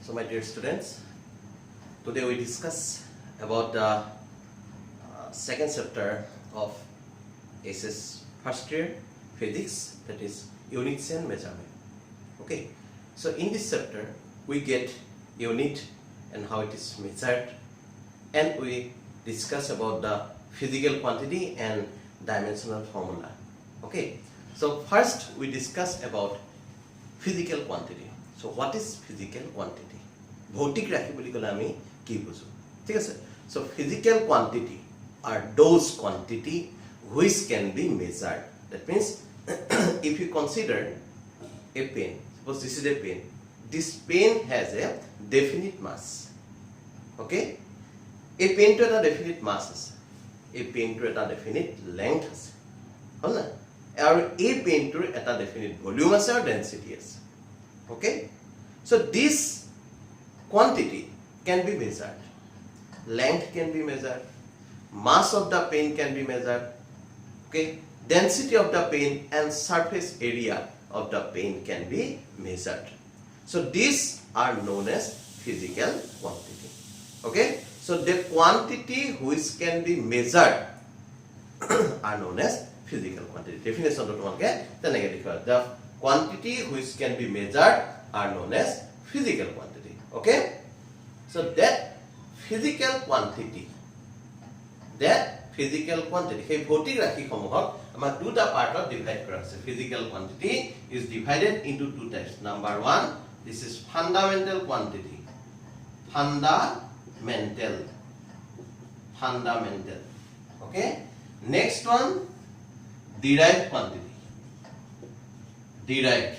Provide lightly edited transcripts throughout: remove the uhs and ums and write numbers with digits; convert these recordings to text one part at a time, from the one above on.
So my dear students, today we discuss about the second chapter of SS first year physics, that is units and measurement. Okay, so in this chapter we get unit and how it is measured, and we discuss about the physical quantity and dimensional formula. Okay, so first we discuss about physical quantity. So what is physical quantity? Bhotik rakhi boli kole ami ki bujo, thik ase. So physical quantity are those quantity which can be measured. That means if you consider a pen, suppose this is a pen, this pen has a definite mass. Okay, a pen to a definite mass ase, a pen to a definite length ase, hol na, aru a pen to a definite volume ase or density ase. Okay, so this quantity can be measured, length can be measured, mass of the pen can be measured, okay, density of the pen and surface area of the pen can be measured. So these are known as physical quantity. Okay, so the quantity which can be measured are known as physical quantity. Definition to tomorrow the quantity which can be measured are known as physical quantity. Okay, so that physical quantity hey bhotik rakhi samuhok amar duta part of divide kora ase. Physical quantity is divided into two types. Number one, this is fundamental quantity, fundamental. Okay, next one, derived quantity, derived.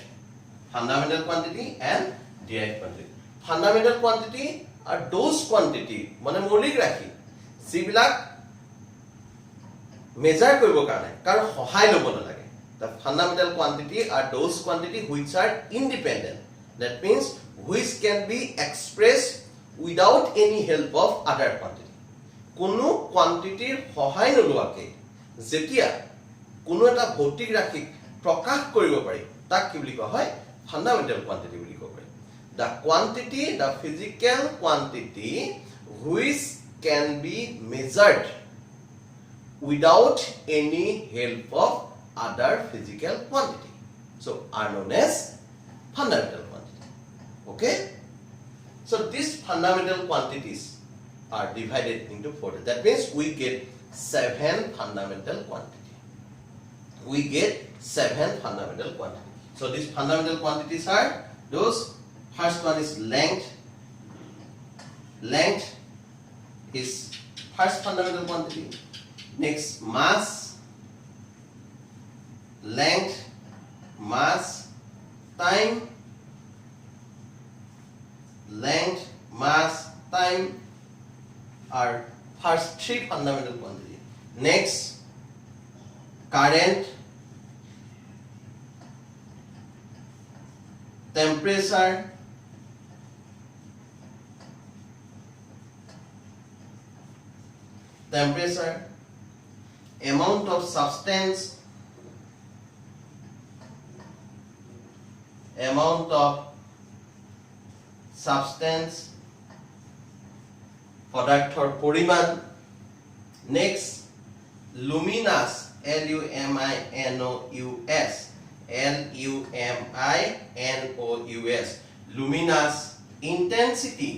Fundamental quantity and derived quantity. Fundamental quantity are those quantity mane maulik rakhi jibilak measure koribo karone karo hohai lobo nalage. The fundamental quantity are those quantity which are independent, that means which can be expressed without any help of other quantity. Kono quantity hohai noluake jetia kono eta bhotik rakhi prakash koribo pari tak ki boli koa hoy fundamental quantity boli koa pari. The quantity, the physical quantity which can be measured without any help of other physical quantity, so are known as fundamental quantity. Okay, so these fundamental quantities are divided into four. That means we get 7 fundamental quantity. We get 7 fundamental quantity. So these fundamental quantities are those. First one is length. Length is first fundamental quantity. Next, mass. Length, mass, time. Length, mass, time are first 3 fundamental quantity. Next, current, temperature, amount of substance, পদাৰ্থৰ পৰিমাণ. Next, luminous, luminous, luminous intensity,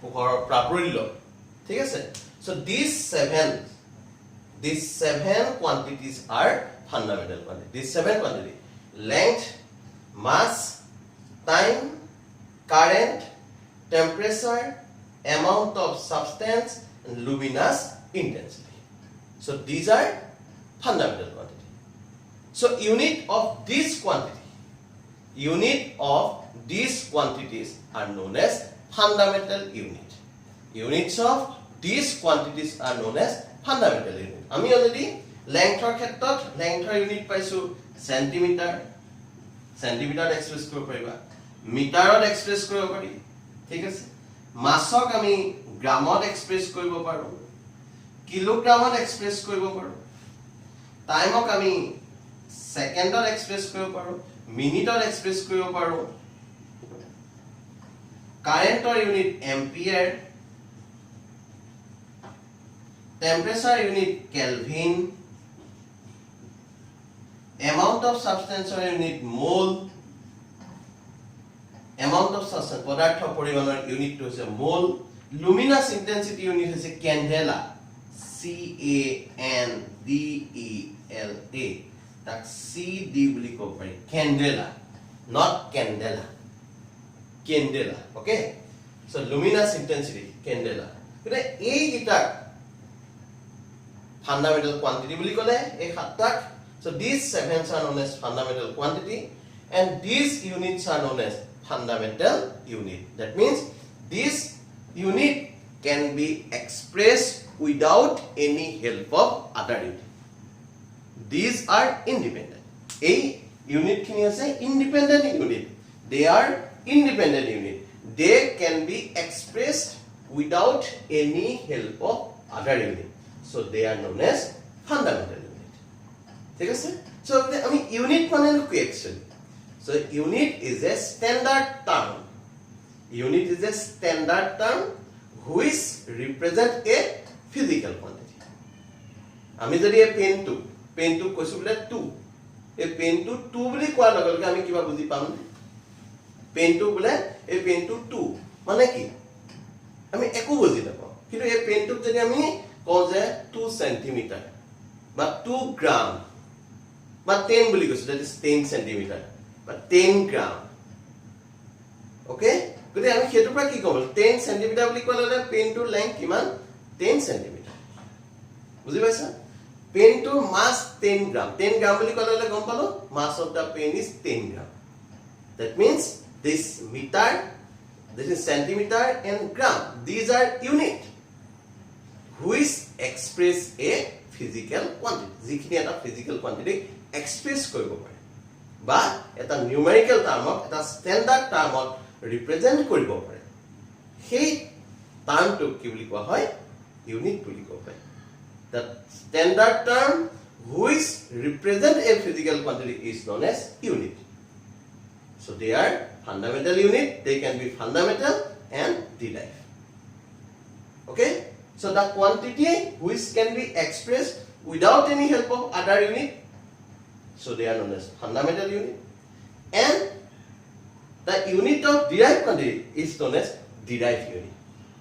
পোহৰৰ প্ৰাবল্য. ঠিক আছে, so these seven quantities are fundamental quantity. These 7 quantity: length, mass, time, current, temperature, amount of substance, and luminous intensity. So these are fundamental quantity. So unit of these quantities are known as fundamental unit. Units of these quantities are known as fundamental unit. Ami already length or khetrot length or unit paisu centimeter, centimeter express koribo pariba, meter or express koribo pari. Thik ase, mass ok ami gram or express koribo paru, kilogram or express koribo paru, time ok ami second or express koribo paru, মিনিটত express কৰিব পাৰো কাৰেণ্টৰ unit ampere temperature unit kelvin amount of substance unit mole amount of substance পদাৰ্থ পৰিমাণৰ unit টো হৈছে mole luminous intensity unit হৈছে candela CANDELA তাক CD বুলি ক'ব পাৰি candela not candela candela okay so luminous intensity candela মানে এই গিটা fundamental quantity বুলি ক'লে এই সাতটাক. So these sevens are known as fundamental quantity and these units are known as fundamental unit. That means this unit can be expressed without any help of other unit. These are independent. A unit khini ase independent unit. They are independent unit. They can be expressed without any help of other unit. So they are known as fundamental unit. ঠিক আছে so আমি unit মানে কি actually so unit is a standard term which represent a physical quantity আমি যদি এই PAN two কৈছো বলে 2 এই পেন টু 2 বুলি কোৱাৰ লগে লগে আমি কিবা বুজি পাম পেন টু বলে এই পেন টু 2 মানে কি আমি একো বুজি নাপাওঁ কিন্তু এই পেন টু যদি আমি কওঁ যে 2 সেন্টিমিটাৰ বা 2 গ্ৰাম but 10 বুলি কৈছো that is 10 centimeter but 10 gram okay গতি আমি হেতু পৰা কি ক'ব 10 centimeter বুলি ক'লে পেন টু লেংথ কিমান 10 centimeter বুজি পাইছা পেন টু মাস 10 gram বুলি ক'লে গম পালো mass of the pen is 10 gram that means this meter this is centimeter and gram these are unit which express a physical quantity যিখিনি এটা physical quantity express কৰিব পাৰে বা এটা numerical termত এটা standard termত represent কৰিব পাৰে সেই টাৰ্মটো কি বুলি কোৱা হয় unit বুলি কোৱা হয় the standard term which represent a physical quantity is known as unit so they are fundamental unit they can be fundamental and derived okay so the quantity which can be expressed without any help of other unit so they are known as fundamental unit and the unit of derived quantity is known as derived unit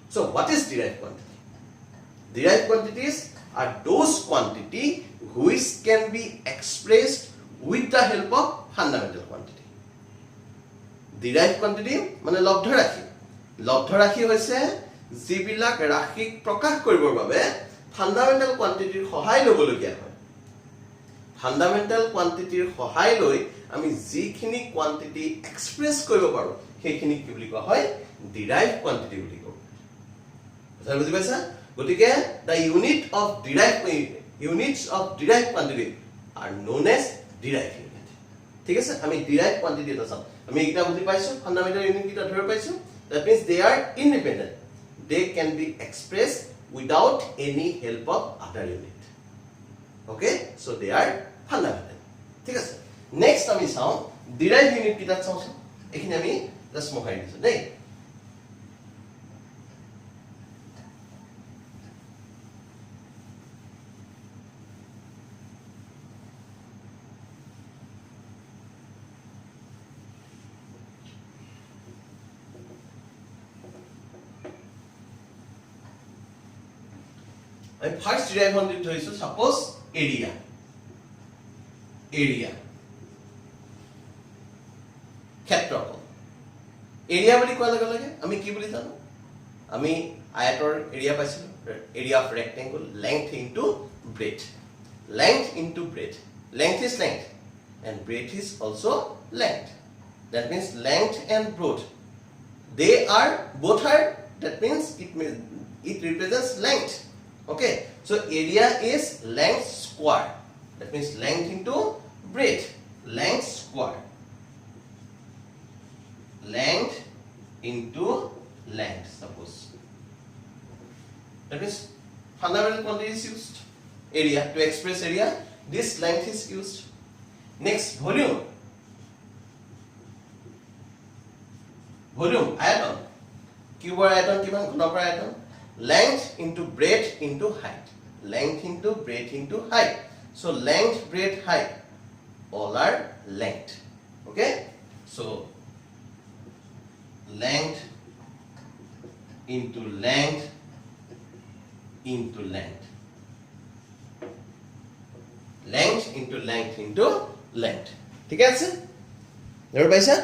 so what is derived quantity derived quantities are those quantity which can be expressed with the help of fundamental quantity derived quantity মানে লব্ধ ৰাশি হৈছে যিবিলাক ৰাশিক প্ৰকাশ কৰিবৰ বাবে fundamental কোয়ান্টিটিৰ সহায় লবলগীয়া হয় ফান্ডামেন্টাল কোয়ান্টিটিৰ সহায় লৈ আমি যিখিনি কোয়ান্টিটি এক্সপ্ৰেছ কৰিব পাৰো সেইখিনি কি বুলি কোৱা হয় ডিৰাইভড কোয়ান্টিটি বুলি কয় কথা বুজি পাইছা গতিকে the units of derived quantity are known as derived unit ঠিক আছে আমি derived quantity এটা চাম আমি এটা বুজি পাইছো ফান্ডামেন্টাল ইউনিট কিটা ধৰি পাইছো that means they are independent they can be expressed without any help of other unit okay so they are fundamental ঠিক আছে next আমি চাও derived unit কিটা চাও এখানে আমি জাস্ট মহাই দিছো দেই I first derived quantity ধৰিছো suppose area ক্ষেত্ৰফল area বুলি কোৱা লগে আমি কি বুলি জানো আমি আয়তৰ area পাইছিলো area of rectangle length into breadth length is length and breadth is also length that means length and breadth they are both are that means it represents length okay so area is length square that means length into breadth length square length into length suppose that is fundamental quantity is used area to express area this length is used next volume volume atom cube atom kiman ghonokar atom length into breadth into height length into breadth into height so length breadth height all are length okay so length into length into length length into length into length ঠিক আছে ধরে পাইছা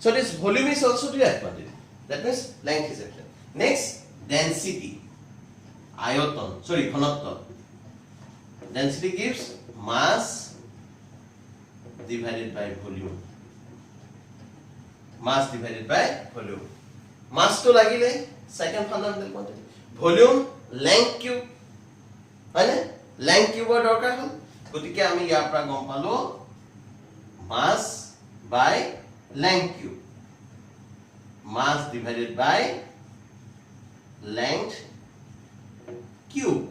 so this volume is also derived quantity that means length is different next density ayoton sorry ঘনত্ব density gives mass divided by volume mass divided by volume mass to lagile second fundamental quantity volume length cube হয়নে length cube দরকার হল গতিকে আমি ইয়াৰ পৰা গম পালো mass by length cube mass divided by length cube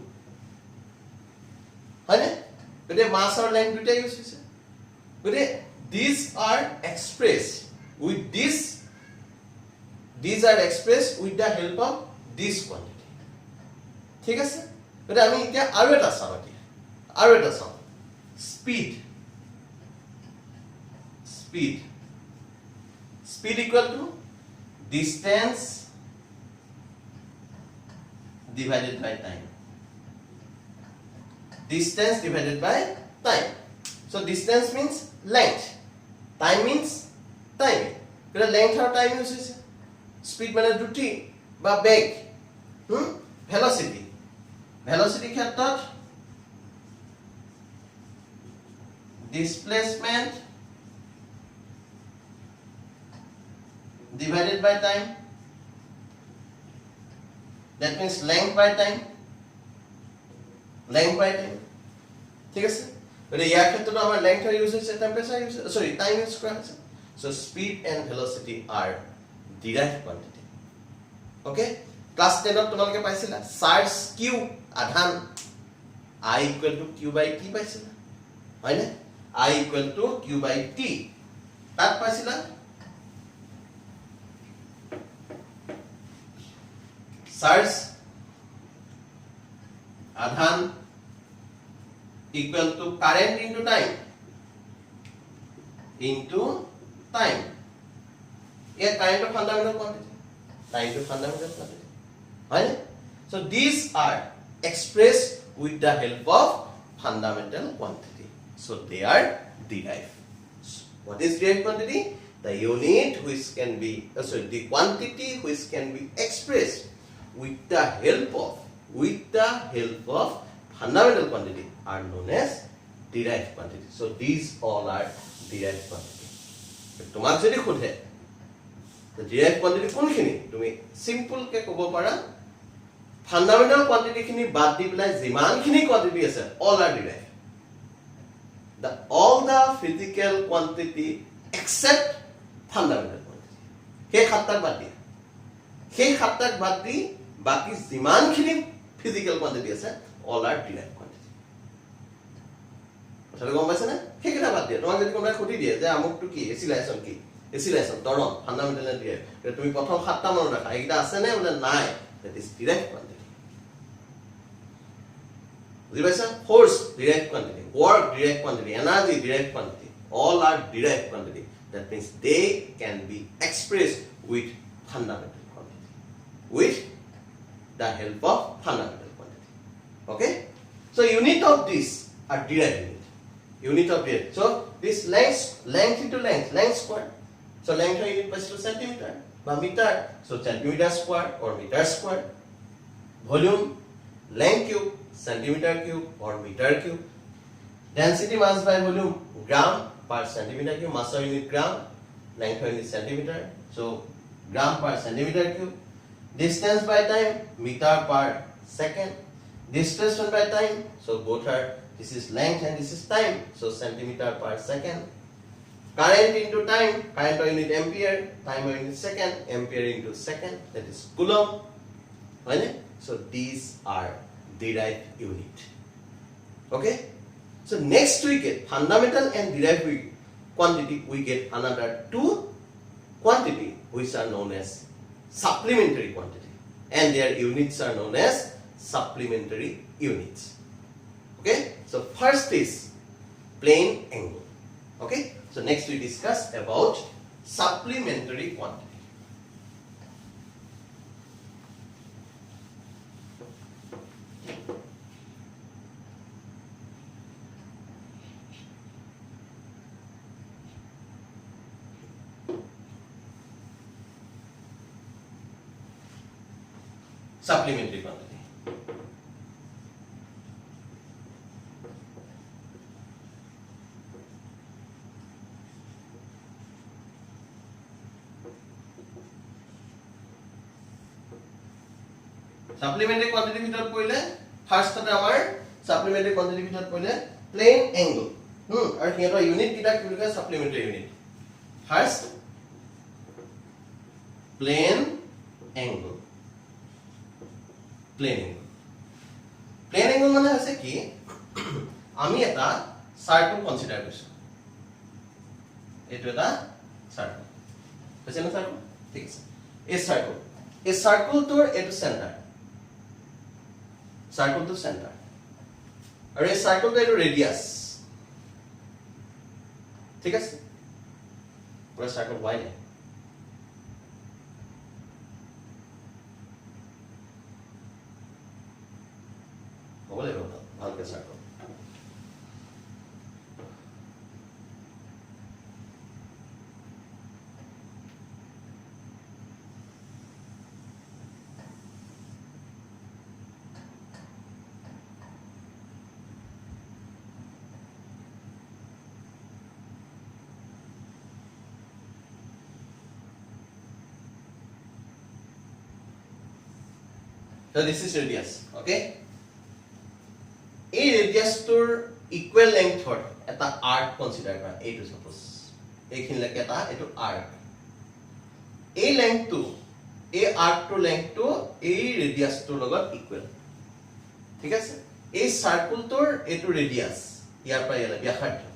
হয়নে গতিকে mass আৰু length দুটা ইউজ হৈছে গতিকে these are expressed with these are expressed with the help of this quantity ঠিক আছে গতিকে আমি এতিয়া আৰু এটা চাওঁ speed equal to distance divided by time distance divided by time so distance means length time means time because length or time is speed মানে দ্ৰুতি বা বেগ velocity ক্ষেত্ৰত displacement divided by time that means length by time ঠিক আছে মানে ইয়াৰ ক্ষেত্ৰত আমাৰ length use হৈছে temperature use sorry time use কৰা হৈছে so speed and velocity are derived quantity okay class 10 ত তোমালোকে পাইছিলা charge q আধান I equal to q by t পাইছিলা হয়নে I equal to q by t তাত পাইছিলা charge আধান equal to current into time here current of fundamental quantity time to fundamental quantity right so these are expressed with the help of fundamental quantity so they are derived so what is derived quantity the unit which can be the quantity which can be expressed with the help of fundamental quantity are known as derived quantity so these all are derived quantity তোমাক যদি খুধে the derived quantity কোনখিনি তুমি simple কে কব পাৰা fundamental quantity খিনি বাদ দি পেলাই যিমানখিনি quantity আছে all are derived all the physical quantity except fundamental quantity সেই সাতটাক বাদ দি বাকি যিমানখিনি physical quantity আছে all are derived quantity কথাটো গম পাইছা না সেইকেইটা বাদ দিয়া তোমাক যদি কোনোবাই খুদি দিয়ে যে আমুকটো কি এচিলেশন তৰণ ফান্ডামেন্টাল এণ্ড ডিৰাইভ তুমি প্ৰথম সাতটা মনত ৰাখা এইটা আছে নে মানে নাই that is derived quantity বুজি পাইছা force derived quantity work derived quantity energy derived quantity all are derived quantity that means they can be expressed with fundamental quantity with the help of fundamental quantity okay so unit of this are derived unit of derived so this length into length square so length unit by centimeter by meter so centimeter square or meter square volume length cube centimeter cube or meter cube density mass by volume gram per centimeter cube mass unit gram length unit centimeter so gram per centimeter cube distance by time meter per second displacement by time so both are this is length and this is time so centimeter per second current into time current unit ampere time unit second ampere into second that is coulomb right so these are derived unit okay so next we get fundamental and derived we quantity, we get another two quantity which are known as supplementary quantity, and their units are known as supplementary units. Okay, so first is plane angle. Okay, so next we discuss about supplementary quantity. Supplementary quantity. Supplementary quantity ভিতৰত পৰিলে first তে আমাৰ supplementary quantity ভিতৰত পৰিলে plane angle আৰু সিহঁতৰ unit কিটা কি বুলি কয় supplementary unit. First plane angle. Plane angle মানে হৈছে কি আমি এটা সার্কেল কনসিডার কৰিছো এটো এটা সাৰ্কেল হৈছে না সাৰ্কেল ঠিক আছে এই সাৰ্কেলটোৰ এটো সেন্টাৰ সাৰ্কেলটো সেন্টাৰ আৰু এই সাৰ্কেলটো এটো ৰেডিয়াস ঠিক আছে পুৰা সার্কেল y নে বলে বলো ভালকে circle So this is radius, okay? A radius tour equal length for eta arc consider kara a to suppose ekhin leke eta etu arc a length to a arc to length to a radius to logot equal thik ase a circle tour etu radius yar pra yala byakhartha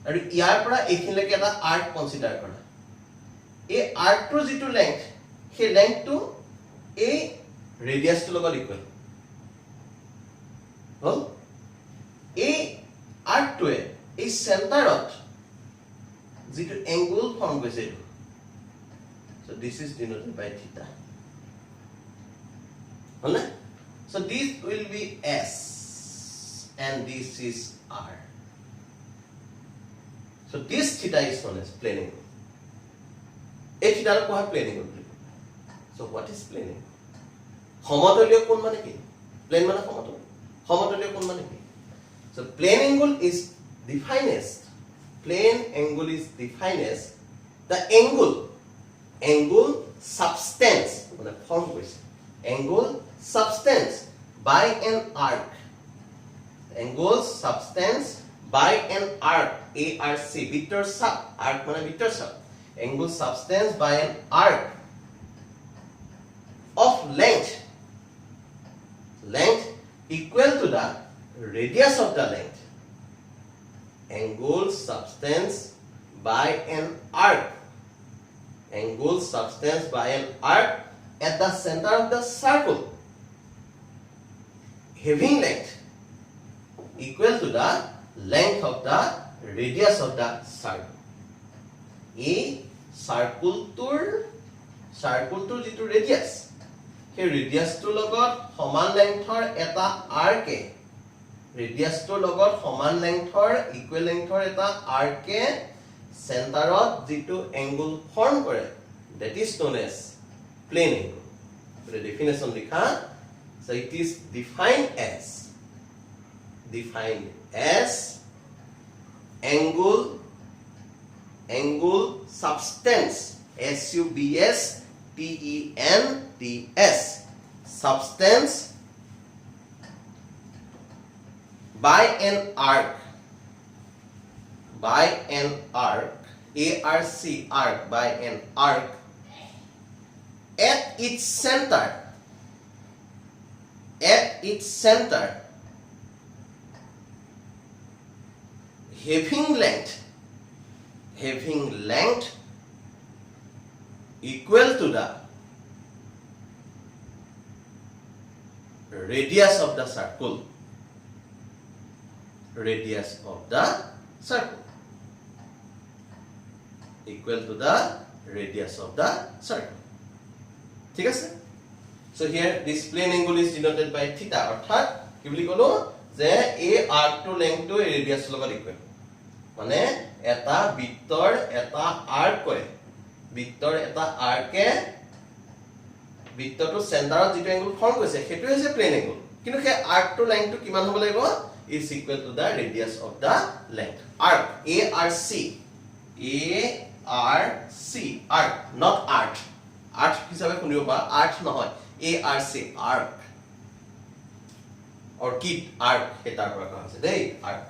aru yar pra ekhin leke eta arc consider kara a arc to jitu length he length to a radius to logot equal well a arc to a center of the angle form goise so this is denoted by theta hola so this will be s and this is r so this theta is known as plane angle a theta ko ha plane angle so what is plane angle সমতলীয় কোণ মানে কি plan মানে সমতল সমতলীয় কোণ মানে কি so plane angle is defined as the angle substance মানে form কৰিছে angle substance by an arc arc vector sub arc মানে vector sub angle substance by an arc of length equal to the radius of the length angle substance by an arc at the center of the circle having length equal to the length of the radius of the circle a circle to jitu radius he radius to logot সমান lengthৰ এটা arc radius to logot সমান lengthৰ equal lengthৰ এটা arc centerত jitu angle form কৰে that is known as plane angle the definition likha so it is defined as angle substance substance substance by an arc arc by an arc at its center having length having length equal to the radius of the circle. Radius of the circle. Equal to the radius of the circle. ঠিক আছে? So here this plane angle is denoted by theta. অর্থাৎ কি বুলি কলো যে এই arc length to radius লগত equal. মানে এটা বৃত্তৰ এটা arc কৰে বৃত্তৰ এটা arc এ বৃত্তটো চেন্টাৰত যেটো এংগল ফৰ্ম কৰিছে হেতু হৈছে প্লেন এংগল কিন্তু সেই arc to length to কিমান হ'ব লাগিব is equal to the radius of the length. Arc ARC arc not art art হিচাপে শুনিব পাৰা art নহয় ARC arc orchid arc হেতাৰ পৰা কোৱা হৈছে দেই arc.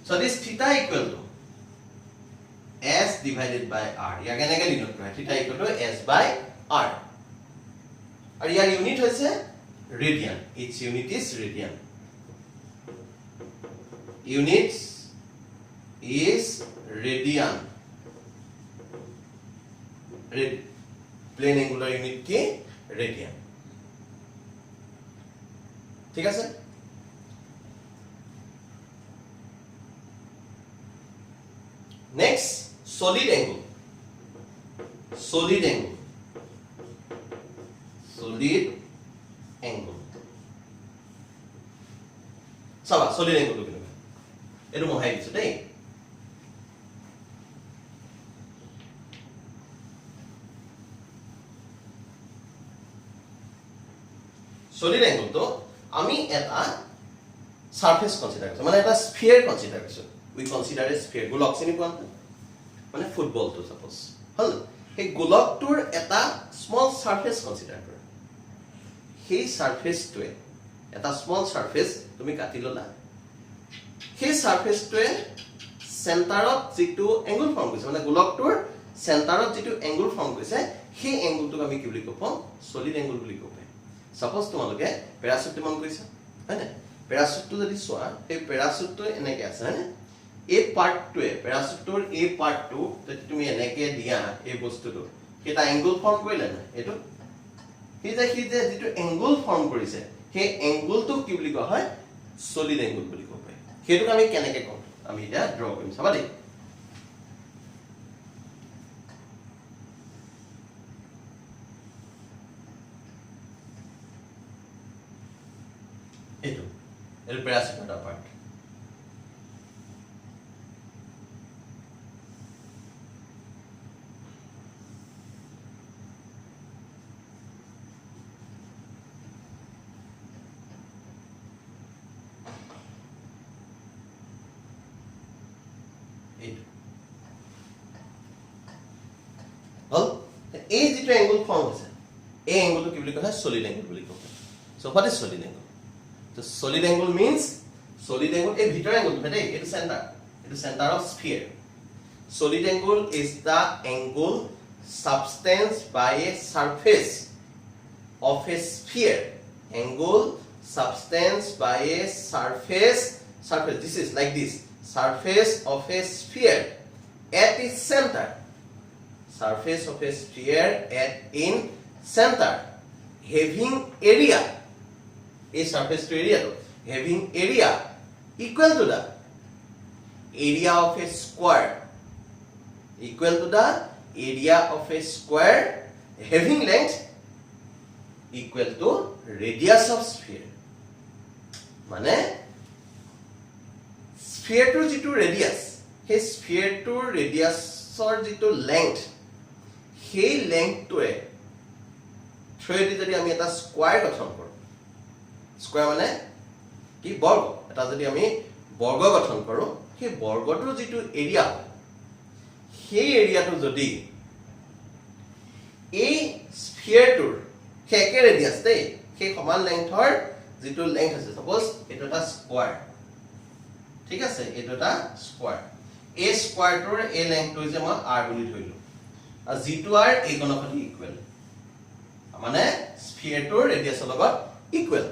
So this theta equal to S divided by R. ইয়াক এনেকৈ লিখো theta equal to S by R. আৰু ইয়াৰ ইউনিট হৈছে radian. Its unit is radian. Units is radian. Plane angular unit কি radian. ঠিক আছে? Next, solid angle. Solid angle. Solid angle. Saba, solid angle to kinome. Edu mohai disu dei. Solid angle to ami eta surface consider korছো. Mane eta sphere consider korছো. We consider a sphere. Golok চিনি পোৱা মানে football to suppose. হল এই গোলকটোৰ এটা small surface consider কৰা. সেই সাৰফেসটোৱে এটা small surface তুমি কাটি ললা সেই সাৰফেসটোৱে সেন্টাৰত যেটো এংগল ফৰ্ম কৰিছে মানে গোলকটোৰ সেন্টাৰত যেটো এংগল ফৰ্ম কৰিছে সেই এংগলটোক আমি কি বুলি কম সলিড এংগল বুলি কম সাপোজ তোমালোকে প্যাৰাচুট মন কৰিছা হয়নে প্যাৰাচুটটো যদি চোৱা সেই প্যাৰাচুটটো এনেকৈ আছে হয়নে এই পাৰ্টটোৱে প্যাৰাচুটৰ এই পাৰ্টটো যদি তুমি এনেকৈ দিয়া এই বস্তুটো এটা এংগল ফৰ্ম কৰিলে না এটো হিজে যেটো এংগল ফৰ্ম কৰিছে সেই এংগলটো কি বুলি কোৱা হয় সলিড এংগল বুলি কোৱা হয় হেতু আমি কেনেকৈ কম আমি এটা ড্ৰ কৰিম চাবা দেই এটো এৰ প্যাৰাসিটাটা পাৰ্ট এই যেটো এংগল ফৰ্ম হৈছে এই এংগলটো কি বুলি কোৱা হয় সলিড এংগল বুলি কোৱা হয় so what is solid angle So solid angle means solid angle a ভিতৰ angle মানে এটা center of sphere. Solid angle is the angle substance by a surface of a sphere. Angle substance by a surface this is like this surface of a sphere at its center. Surface of a sphere at in center having area a surface to area having area equal to the area of a square equal to the area of a square having length equal to radius of sphere মানে sphere to যেটো radius সেই sphere to radius or যেটো length সেই length to এ থ্ৰেডি যদি আমি এটা square গঠন কৰো স্কয়াৰ মানে কি বৰ্গ এটা যদি আমি বৰ্গ গঠন কৰো সেই বৰ্গটোৰ যেটো এৰিয়া সেই এৰিয়াটো যদি এই স্ফিয়াৰটোৰ হেকে ৰেডিয়াস দেই সেই সমান লেংথৰ যেটো লেংথ আছে সাপোজ এটা এটা স্কয়াৰ ঠিক আছে এটা এটা স্কয়াৰ এই স্কয়াৰটোৰ এই লেংথটো যে মই r বুলি ধৰিলো আৰু যেটো r এই গণসতি ইকুৱেল মানে স্ফিয়াৰটোৰ ৰেডিয়াসৰ লগত ইকুৱেল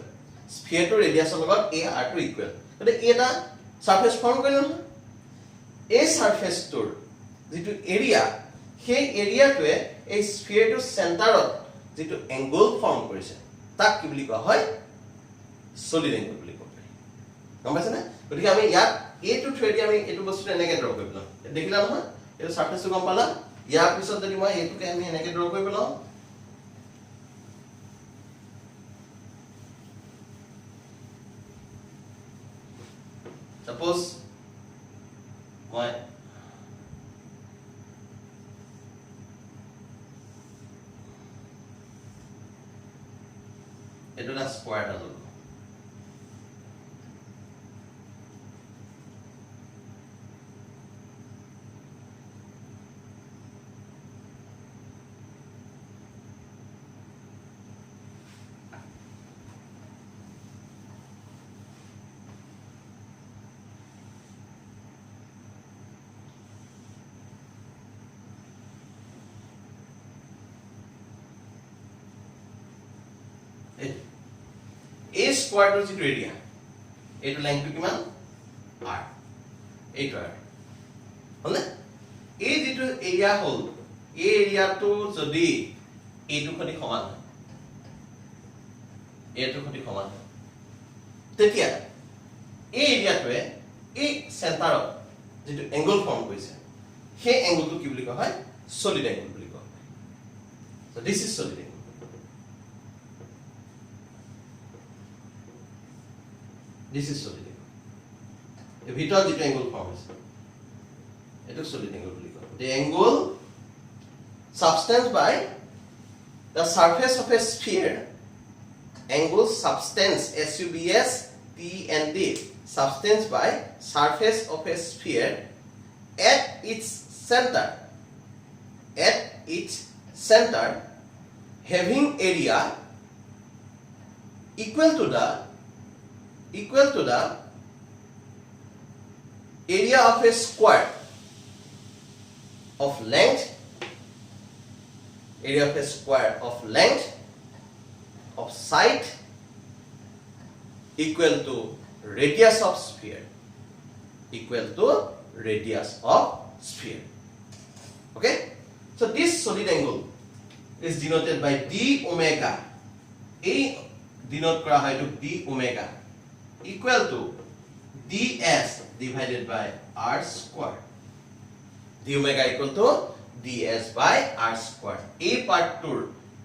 sphere to radius লগত a r to equal গতে এটা সারফেস ফর্ম কৰে নহয় এই সাৰফেসটোৰ যেটো এৰিয়া সেই এৰিয়াটোৱে এই স্ফিয়াৰটোৰ চেণ্টাৰত যেটো এংগল ফৰ্ম কৰিছে তাক কি বুলি কোৱা হয় সলিড এংগল বুলি কোৱা হয় গম পাইছে না গতিকে আমি ইয়াত এইটো থ্ৰেডি আমি এইটো বস্তু এনেকৈ ড্ৰ কৰি পেলাম দেখিলা নহয় এইটো সাৰফেসটো গম পালা ইয়াৰ পিছত যদি মই এইটোকে আমি এনেকৈ ড্ৰ কৰি পেলাম Suppose my itu dah square dah dulu. A square to the area. A to length to kiman r. A to r. Hole? A to area hole. A area to jodi A to khoti saman. A to khoti saman. Tetia A area to A center যেটো angle form কৰিছে সেই angle to কি বুলি কোৱা হয় solid angle বুলি কোৱা হয়. So this is solid angle. This is solid angle. The ভিতৰত যেটো angle form হৈছে এটো solid angle বুলি কোৱা হয়. The angle substance by the surface of a sphere angle substance SUBS TND substance by surface of a sphere at its center having area equal to the area of a square of length of side equal to radius of sphere okay so this solid angle is denoted by d omega a denote kora hoy to d omega equal to ds divided by r square d omega equal to ds by r square a part tour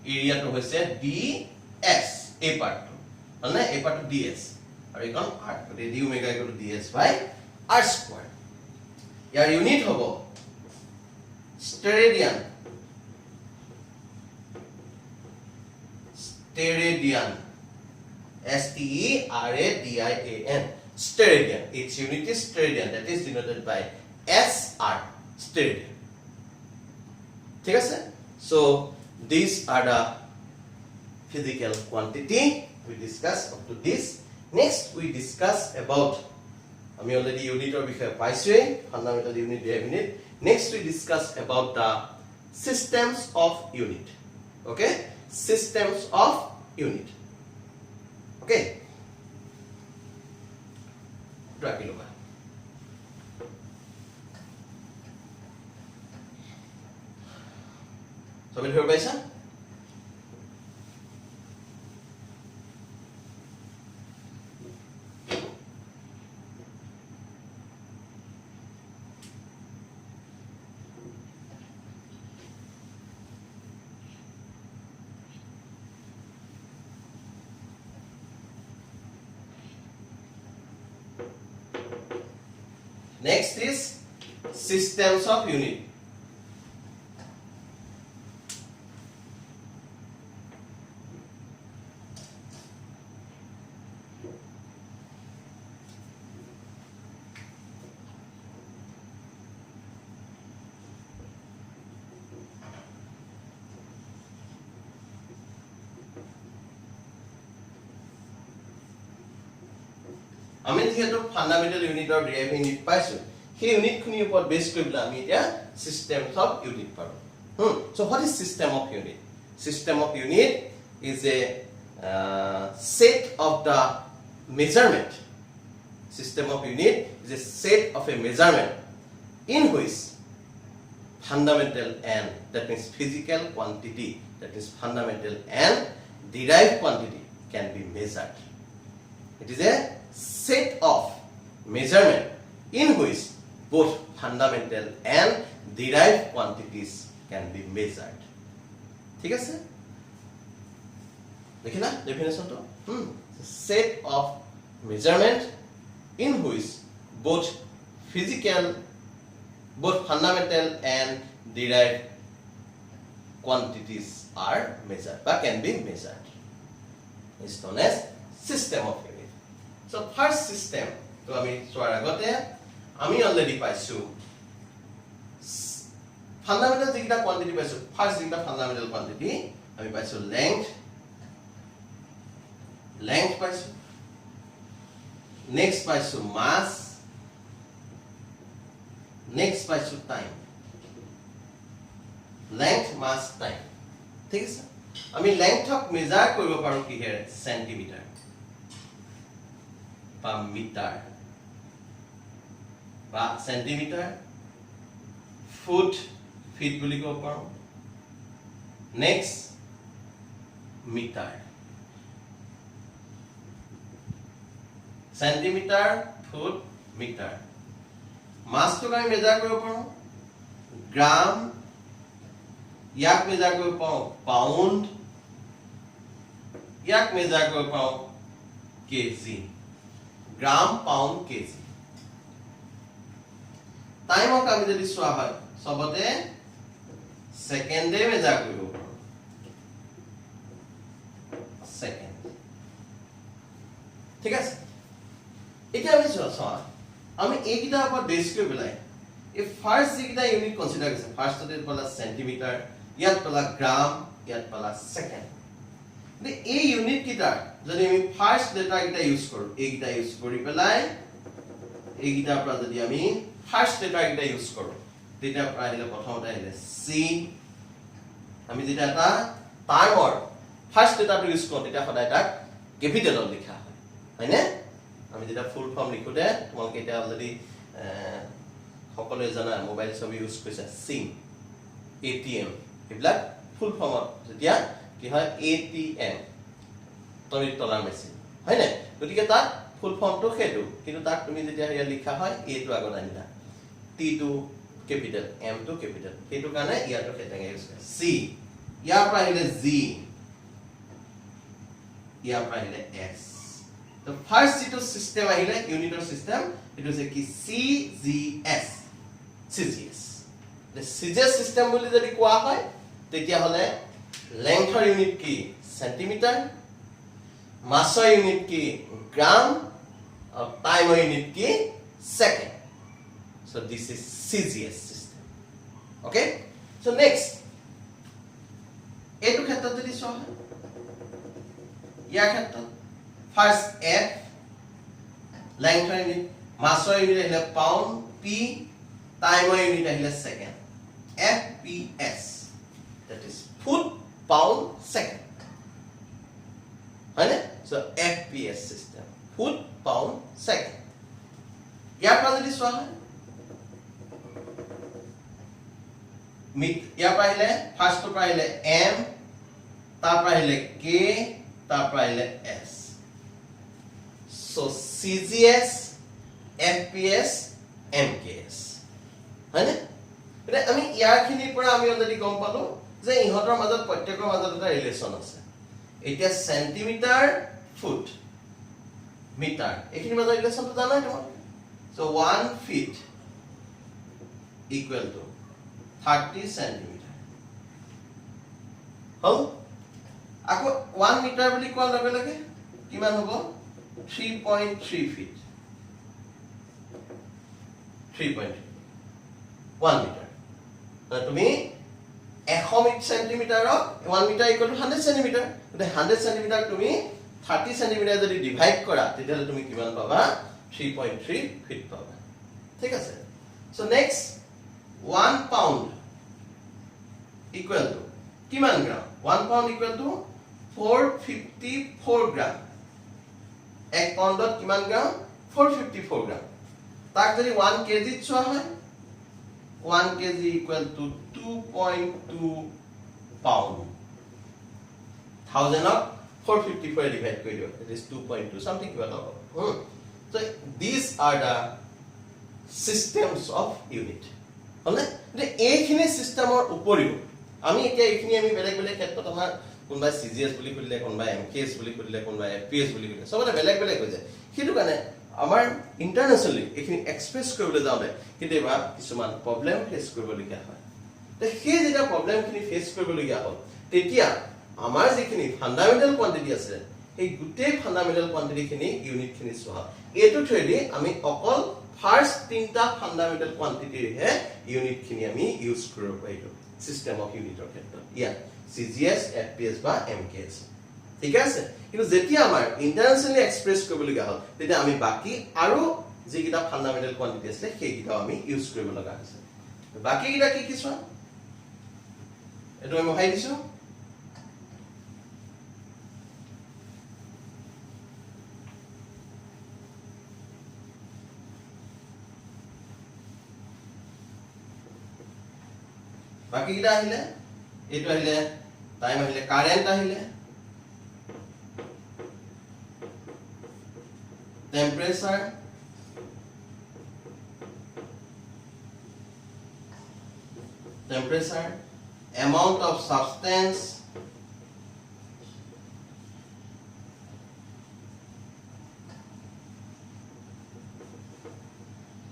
area to hoise ds a part to hone a part to ds আর এখন r তো d omega equal to ds by r square year unit হবো steradian STERADIAN steradian its unit is steradian that is denoted by SR steradian ঠিক আছে so these are the physical quantity we discussed up to this next we discuss about আমি already unit or বিষয়ে পাইছোই fundamental unit unit next we discuss about the systems of unit okay systems of unit okay Dracula so we hear paisa next is systems of unit আমি যেহেতু fundamental unit or ডেরাইভিং unit পাইছো সেই unit খুনি উপর base কৰি পেলাই আমি এতিয়া সিস্টেমস অফ ইউনিট পাৰো so what is system of unit is a set of the measurement System of unit is a set of a measurement in which fundamental and, that means physical quantity, that is fundamental and derived quantity can be measured. It is a set of measurement in which both fundamental and derived quantities can be measured. ঠিক আছে? দেখিলা definition to? Set of measurement in which both fundamental and derived quantities are measured or can be measured. It's known as system of unit. So first system to ami soar agote ami already paisu fundamental jikita quantity paisu. First jikita fundamental quantity ami paisu length paisu. Next paisu mass. Next paisu time. Length, mass, time. ঠিক আছে? আমি length measure কৰিব পাৰো কি here centimeter বা meter বা centimeter foot feet বুলি ক'ব পাৰো. Next meter. Centimeter, foot, meter. Mass to আমি measure কৰিব পাৰো গ্ৰাম, ইয়াক measure কৰিব পাৰো পাউণ্ড, ইয়াক measure কৰিব পাৰো কেজি. গ্ৰাম, পাউণ্ড, কেজি. টাইমক আমি যদি চোৱা হয় সবতে সেকেন্ডে measure কৰিব পাৰো. সেকেন্ড. ঠিক আছে? এতিয়া আমি চোৱা আমি এইকেইটা ওপৰত বেছ কৰি পেলাই এই ফাৰ্স্ট যিকেইটা ইউনিট কনসিডাৰ কৰিছে ফাৰ্স্টতে পালা সেন্টিমিটাৰ, ইয়াত পালা গ্ৰাম, ইয়াত পালা সেকেন্ড. এই ইউনিট কেইটা যদি আমি ফাৰ্স্ট লেটাৰ কেইটা ইউজ কৰো এইকেইটা ইউজ কৰি পেলাই এইকেইটাৰ পৰা যদি আমি ফাৰ্স্ট লেটাৰ কেইটা ইউজ কৰো তেতিয়া আহিলে প্ৰথমতে আহিলে সি. আমি যেতিয়া এটা টাৰ্মৰ ফাৰ্স্ট লেটাৰটো ইউজ কৰো তেতিয়া সদায় তাক কেপিটেলত লিখা হয়, হয়নে? আমি যেতিয়া ফুল ফৰ্ম লিখোতে তোমালোকে এতিয়া অলৰেডি সকলোৱে জানা মোবাইল ছবি ইউজ কৰিছে সিম, এটিএম, এইবিলাক ফুল ফৰ্মত যেতিয়া কি হয় এটিএম তৰি তলা মেচিন, হয়নে? গতিকে তাত ফুল ফৰ্মটো সেইটো, কিন্তু তাক তুমি যেতিয়া হেৰি লিখা হয় এটো আগত আনিলা, T to capital, M to capital, সেইটো কাৰণে ইয়াতো সেটেঙে ইউজ কৰে. সি, ইয়াৰ পৰা আহিলে জি, ইয়াৰ পৰা আহিলে S. The first system ahile unit system it was a CGS. CGS. The CGS system boli jodi koa hoy tetia hole length unit ki centimeter, mass unit ki gram, or time unit ki second. So this is CGS system. Okay? So next etu khetra jodi so hoy ya khetra first F, length unit, mass unit ahile pound, P, time unit ahile second. FPS, that is foot, pound, second. Right? So FPS system, foot, pound, second. ইয়াৰ পৰা যদি চোৱা হয় ইয়াৰ পৰা আহিলে ফাৰ্ষ্টৰ পৰা আহিলে M, তাৰ পৰা আহিলে K, তাৰ পৰা আহিলে S. So CGS, FPS, MKS. হয়নে? এটা আমি ইয়াৰ খিনিৰ পৰা আমি অলৰেডি গম পালো যে ইহঁতৰ মাজত প্ৰত্যেকৰ মাজত এটা ৰিলেচন আছে. এতিয়া সেন্টিমিটাৰ, ফুট, মিটাৰ এইখিনিৰ মাজত ৰিলেচনটো জানাই তোমালোকে. So 1 feet equal to 30 centimeter. হল? আকৌ 1 মিটাৰ বুলি কোৱাৰ লগে লগে কিমান হ'ব? 3.3 feet. 3.3 1 meter. তুমি 100 সেন্টিমিটাৰক 1 মিটাৰ ইকুৱেল টু 100 সেন্টিমিটাৰ. গতে 100 সেন্টিমিটাৰ তুমি 30 সেন্টিমিটাৰ যদি ডিভাইড কৰা তেতিয়াহলে তুমি কিমান পাবা? 3.3 ফিট পাবা. ঠিক আছে? So next 1 pound equal to কিমান গ্ৰাম? 1 পাউণ্ড ইকুৱেল টু 454 গ্ৰাম. 1 পাউণ্ডত কিমান গ্ৰাম? 454 গ্ৰাম তাক যদি 1 কেজি চোৱা হয় 1 kg equal to 2.2 pound 1000 of 454 divide কৰি দিও it is 2.2 something কিবা এটা so these are the systems of unit হলে এইখিনি সিস্টেমৰ উপৰিও আমি এতিয়া এইখিনি আমি বেলেগ বেলেগ ক্ষেত্ৰত আমাৰ কোনবা সিজিএস বুলি কইলে কোনবা এমকেএস বুলি কইলে কোনবা এফপিএস বুলি কইলে সবতে বেলেগ বেলেগ হৈ যায় কিটো কাৰণে আমাৰ ইন্টাৰনেশ্যনেলি এইখিনি এক্সপ্ৰেছ কৰিবলৈ যাওঁতে কেতিয়াবা কিছুমান প্ৰবলেম ফেস কৰিবলগীয়া হয় তে সেই যেটা প্ৰবলেমখিনি ফেস কৰিবলগীয়া হ'ল তেতিয়া আমাৰ যিখিনি ফান্ডামেন্টাল কোৱান্টিটি আছে এই গুটেই ফান্ডামেন্টাল কোৱান্টিটিখিনি ইউনিটখিনি চোৱা এটো থৈদি আমি অকল ফাৰ্স্ট তিনটা ফান্ডামেন্টাল কোৱান্টিটিৰ হে ইউনিটখিনি আমি ইউজ কৰিব পাৰিলো সিস্টেম অফ ইউনিটৰ ক্ষেত্ৰত ইয়া সিজিএস এফপিএস বা এমকেএস ঠিক আছে কিন্তু যেতিয়া আমাৰ ইন্টাৰনেশ্যনেলি এক্সপ্ৰেছ কৰিবলগীয়া হ'ল তেতিয়া আমি বাকি আৰু যিকিটা ফান্ডামেন্টাল কোৱান্টিটি আছে সেইকিটা আমি ইউজ কৰিব লগা হৈছে বাকি কিটা কি কি চোৱা এটো আমি হাই দিছো বাকি কিটা আহিলে এটো আহিলে টাইম আহিলে কারেন্ট আহিলে temperature amount of substance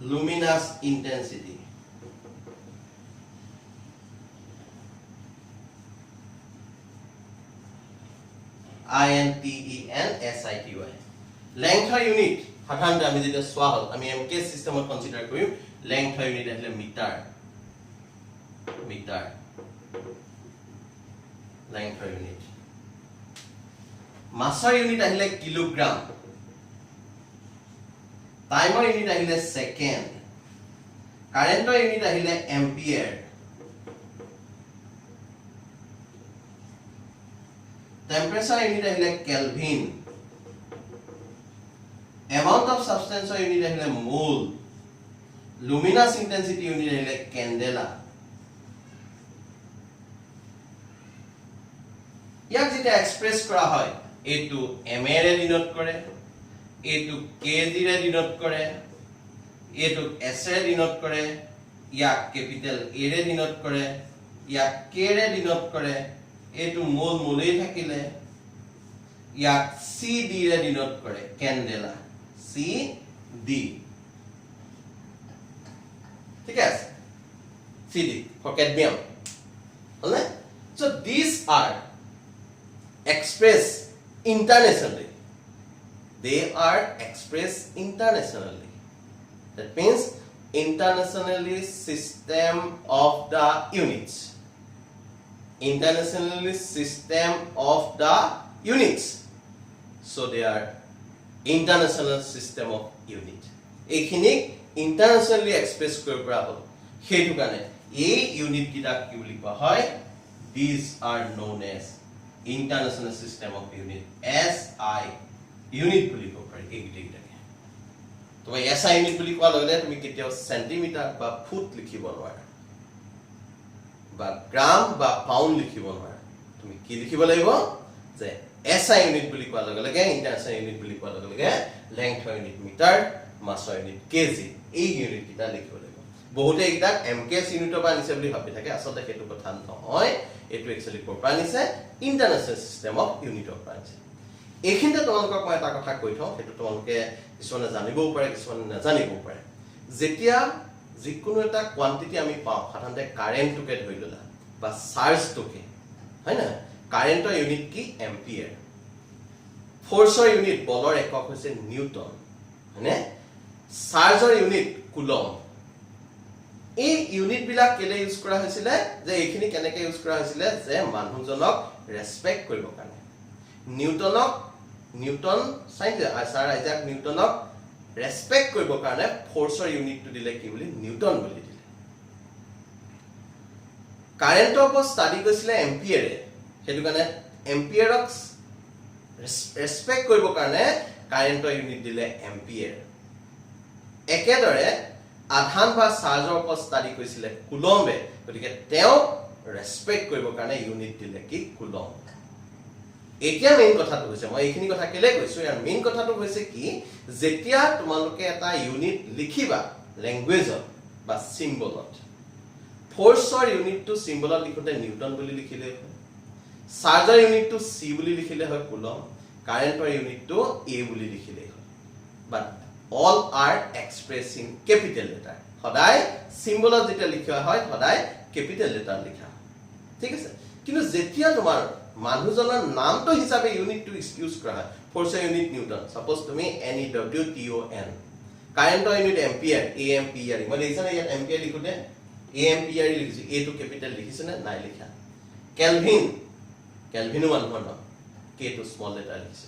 luminous intensity INTENSITY length of unit সাধাৰণতে আমি যেটা সোৱা হল আমি এমকে সিস্টেমত কনসিডাৰ কৰিম length of unit আহিলে মিটাৰ length of unit মাছৰ unit আহিলে কিলোগ্ৰাম টাইমৰ unit আহিলে সেকেন্ড কাৰেন্টৰ unit আহিলে এম্পিয়াৰ টেম্পারেচার unit আহিলে kelvin amount of substance unit আহিলে মোল luminous intensity unit আহিলে ক্যান্ডেলা ইয়াক যেটা এক্সপ্রেস করা হয় এটু এমএর এ ডিনোট করে এটু কেজি রে ডিনোট করে এটু এস এ ডিনোট করে ইয়াক ক্যাপিটাল এ রে ডিনোট করে ইয়াক কে রে ডিনোট করে এটু মোল মোলেই থাকিলে ইয়াক সি ডি রে ডিনোট করে ক্যান্ডেলা CD ঠিক আছে CD for cadmium okay so these are expressed internationally they are expressed internationally that means internationally system of the units so they are international system of unit এইখিনি internationally express কৰিব পৰা হ'ল হেতু কাৰণে এই unit কিটা কি বুলি কোৱা হয় these are known as international system of unit SI unit বুলি কোৱা হয় এইগিটাকে তুমি SI unit বুলি কোৱা লগে তুমি কেতিয়াও সেন্টিমিটাৰ বা ফুট লিখিব নোৱাৰা বা গ্ৰাম বা পাউণ্ড লিখিব নোৱাৰা তুমি কি লিখিব লাগিব যে SI unit বুলি কোৱা লগে লগে ইন্টাৰনেশ্যনেল ইউনিট বুলি কোৱা লগে লগে length unit metre mass unit KG এই ইউনিট কিটা লিখিব লাগিব বহুতে এটা এমকেএস ইউনিটৰ পৰা নিছে বুলি ভাবি থাকে আসলে হেতু কথা নহয় এটো একচুয়ালি পৰা নিছে ইন্টাৰনেশ্যনেল সিস্টেম অফ ইউনিটৰ পৰা নিছে এইখিনিতে তোমালোকক মই এটা কথা কৈ থওঁ হেতু তোমালোকে কিছুমানে জানিবও পাৰে কিছুমানে নাজানিবও পাৰে যেতিয়া যিকোনো এটা কোৱান্টিটি আমি পাওঁ সাধাৰণতে কাৰেন্টটোকে ধৰি ললা বা চাৰ্জটোকে হয় না কাৰেন্টৰ ইউনিট কি এম্পিয়াৰ ফোৰ্সৰ ইউনিট বলৰ একক হৈছে নিউটন হয়নে চাৰ্জৰ ইউনিট কুলম এই ইউনিট বিলাক কেলে ইউজ কৰা হৈছিল যে এইখিনি কেনেকৈ ইউজ কৰা হৈছিল যে মানুহজনক ৰেসপেক্ট কৰিব কাৰণে নিউটন সাইন্স স্যাৰ আইজাক নিউটনক ৰেসপেক্ট কৰিব কাৰণে ফোৰ্সৰ ইউনিটটো দিলে কি বুলি নিউটন বুলি দিলে কাৰেন্টৰ ওপৰত ষ্টাডি কৰিছিলে এম্পিয়াৰে হেতু কাৰণে এম্পিয়াৰক ৰেসপেক্ট কৰিব কাৰণে কাৰেন্টৰ ইউনিট দিলে এম্পিয়াৰ একেদৰে আধান বা চাৰ্জৰ ওপৰত ষ্টাডি কৰিছিলে কুলম্বে গতিকে তেওঁ ৰেসপেক্ট কৰিবৰ কাৰণে ইউনিট দিলে কি কুলম এতিয়া মেইন কথাটো হৈছে মই এইখিনি কথা কেলে কৈছো ইয়াৰ মেইন কথাটো হৈছে কি যেতিয়া তোমালোকে এটা ইউনিট লিখিবা ল্যাঙ্গুৱেজত বা সিম্বলত ফোৰ্সৰ ইউনিটটো সিম্বলত লিখোতে নিউটন বুলি লিখিলে হয় চাৰ্জৰ ইউনিটটো সি বুলি লিখিলে হয় কুলম কাৰেন্টৰ ইউনিটটো এ বুলি লিখিলে হয় বাট all are expressed in capital letter সদায় সিম্বলত যেটা লিখা হয় সদায় ক্যাপিটাল লেটার লিখা ঠিক আছে কিন্তু যেতিয়া তোমাৰ মানুহজনৰ নামটো হিচাপে ইউনিটটো ইউজ কৰা হয় ফোৰ্সৰ ইউনিট নিউটন সাপোজ তুমি N E W T O N কাৰেন্টৰ unit ampere A M P R মই লিখিছা ইয়াত এম্পিয়াৰ লিখোতে A M P R লিখিছো A টো ক্যাপিটাল লিখিছে না নাই লিখা কেলভিনো মানুহৰ নাম K টো স্মল লেটাৰ লিখিছে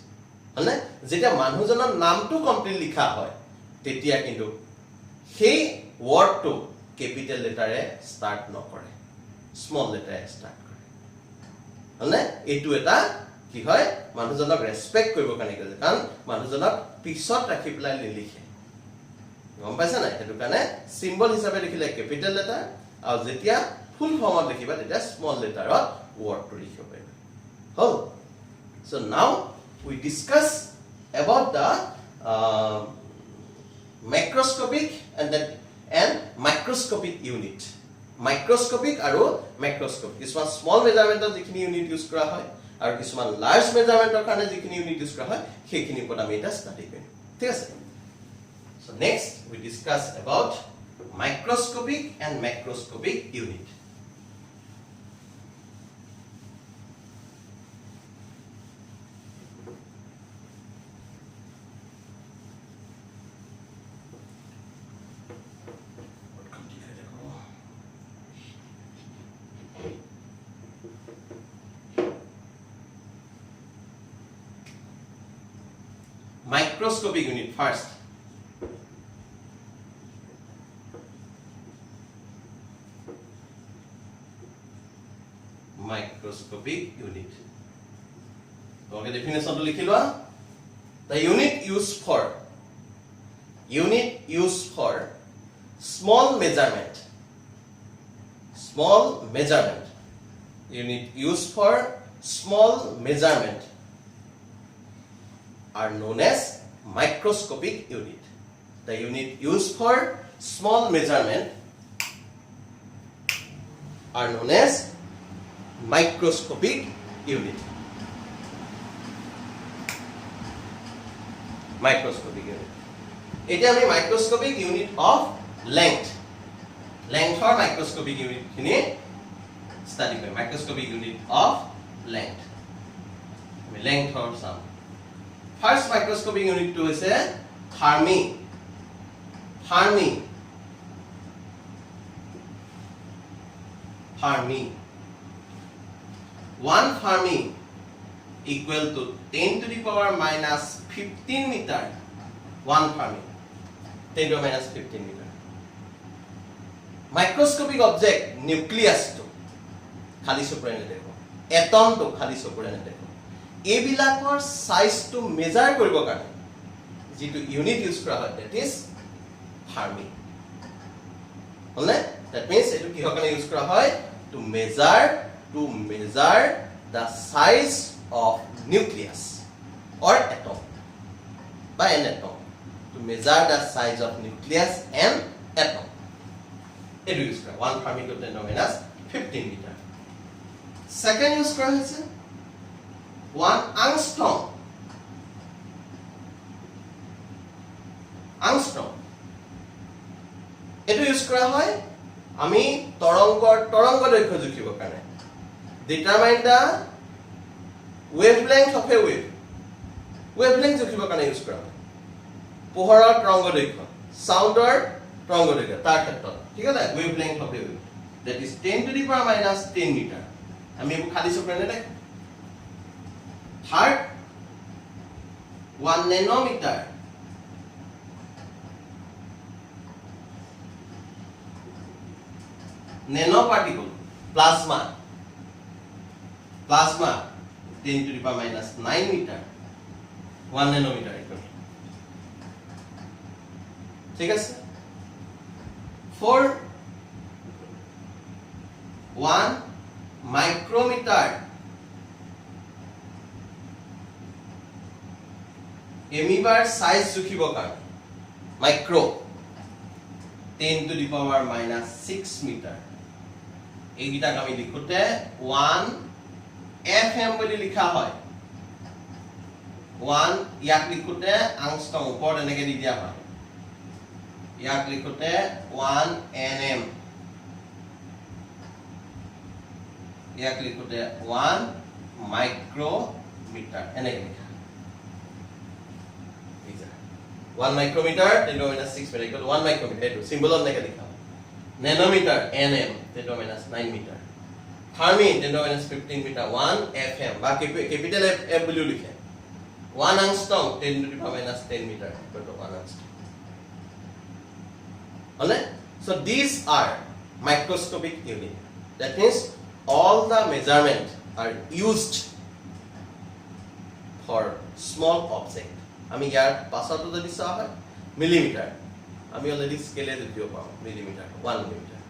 হলে যেটা মানুহজনৰ নামটো কমপ্লিট লিখা হয় তেতিয়া কিন্তু সেই ওয়াৰ্ডটো ক্যাপিটাল লেটাৰে স্টাৰ্ট নকৰে স্মল লেটাৰে স্টাৰ্ট কৰে হলে এটো এটা কি হয় মানুহজনক ৰেসপেক্ট কৰিব কাৰণে কৈছে কাৰণ মানুহজনক পিছত ৰাখি পেলাই লিখে গম পাইছা না এটো কাৰণে সিম্বল হিচাপে লিখিলে ক্যাপিটাল লেটাৰ আৰু যেতিয়া ফুল ফৰ্মত লিখিবা তেতিয়া স্মল লেটাৰত ওয়াৰ্ডটো লিখিব পাৰিবা হল so now we discuss about the macroscopic and microscopic unit microscopic aru macroscopic কিছুমান small measurement যিখিনি unit use কৰা হয় আৰু কিছুমান large measurement কাৰণে যিখিনি unit use কৰা হয় সেইখিনি ওপৰত আমি এটা ষ্টাডি কৰিম ঠিক আছে so next we discuss about microscopic and macroscopic unit microscopic unit first microscopic unit okay definition to likhi loa the unit used for small measurement unit used for small measurement are known as microscopic unit the unit used for small measurement are known as microscopic unit এতিয়া আমি microscopic unit of length or microscopic unit খিনি study কৰিম microscopic unit of length আমি length or sum first microscopic unit to is a Fermi 1 Fermi equal to 10 to the power minus 15 meter 1 Fermi 10 to the minus 15 meter microscopic object nucleus to khali chokore nedekho atom to khali chokore nedekho এবিলাকৰ size to measure কৰিব কাৰণে যেটো unit use কৰা হয় that is Fermi হলে that means এটো কি কাৰণে ইউজ কৰা হয় to measure the size of nucleus or atom by an atom to measure the size of nucleus and atom এটো ইউজ কৰা 1 Fermi to 10 minus 15 meter second use কৰা হৈছে 1 angstrom এটো ইউজ কৰা হয় আমি তৰংগ দৈৰ্ঘ্য জুখিবৰ কাৰণে determine the wavelength of a wavelength জুখিবৰ কাৰণে ইউজ কৰা হয় পোহৰৰ তৰংগ দৈৰ্ঘ্য সাউণ্ডৰ তৰংগ দৈৰ্ঘ্য তাৰ ক্ষেত্ৰত ঠিক আছে wavelength of a wave that is 10 to the power minus 10 meter আমি এই খালি চকৰে নেদেখ third 1 nanometer nanoparticle plasma 10 to the power minus 9 meter 1 nanometer ঠিক আছে for 1 micrometer amoebar size জুখিবৰ কাৰণে micro 10 to the power minus 6 meter এইগিটাক আমি লিখোতে 1 fm বুলি লিখা হয় 1 ইয়াক লিখোতে আংষ্টং ওপৰত এনেকে দি দিয়া হয় ইয়াক লিখোতে 1 nm ইয়াক লিখোতে 1 micrometer এনেকে লিখা 1 micrometer 10 to minus 6 meter 1 micrometer এটো সিম্বলত এনেকে লিখা nanometer nm 10 to minus 9 meter Fermi 10 to minus 15 meter 1 fm বা capital F বুলি লিখে 1 angstrom 10 to the power minus 10 meter equal to 1 angstrom okay so these are microscopic unit that means all the measurement are used for small object আমি ইয়াৰ পাছতো যদি চাও হয় millimetre আমি already স্কেলে দেখিব পাওঁ মিলিমিটাৰ 1 মিলিমিটাৰ